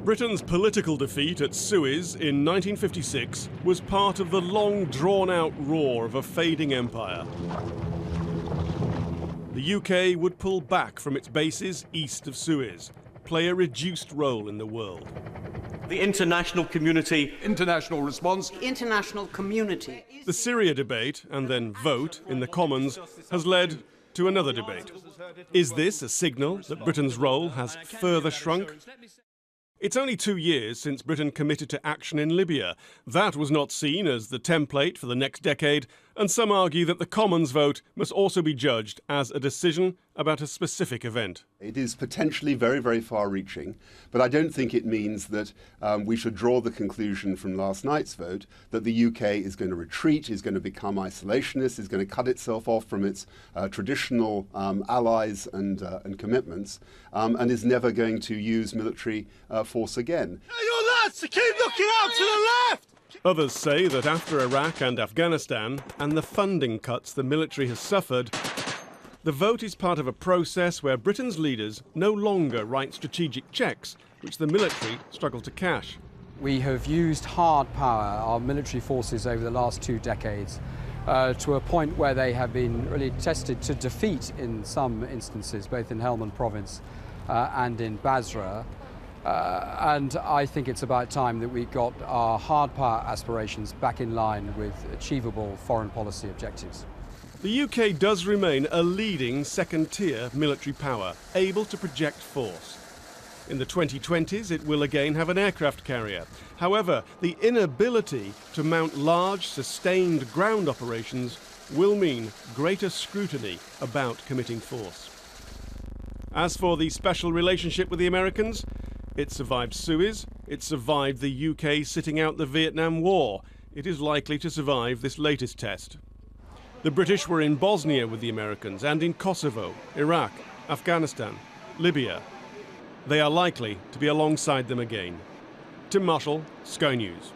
Britain's political defeat at Suez in 1956 was part of the long drawn-out roar of a fading empire. The UK would pull back from its bases east of Suez, play a reduced role in the world. The international community. International response. International community. The Syria debate, and then vote, in the Commons has led to another debate. Is this a signal that Britain's role has further shrunk? It's only 2 years since Britain committed to action in Libya. That was not seen as the template for the next decade, and some argue that the Commons vote must also be judged as a decision about a specific event. It is potentially very, very far-reaching, but I don't think it means that we should draw the conclusion from last night's vote that the UK is going to retreat, is going to become isolationist, is going to cut itself off from its traditional allies and commitments, and is never going to use military force again. Hey, you lads, keep looking out to the left! Others say that after Iraq and Afghanistan, and the funding cuts the military has suffered, the vote is part of a process where Britain's leaders no longer write strategic checks, which the military struggle to cash. We have used hard power, our military forces, over the last 2 decades to a point where they have been really tested to defeat in some instances, both in Helmand province and in Basra. And I think it's about time that we got our hard power aspirations back in line with achievable foreign policy objectives. The UK does remain a leading second-tier military power, able to project force. In the 2020s, it will again have an aircraft carrier. However, the inability to mount large, sustained ground operations will mean greater scrutiny about committing force. As for the special relationship with the Americans, it survived Suez, it survived the UK sitting out the Vietnam War. It is likely to survive this latest test. The British were in Bosnia with the Americans and in Kosovo, Iraq, Afghanistan, Libya. They are likely to be alongside them again. Tim Marshall, Sky News.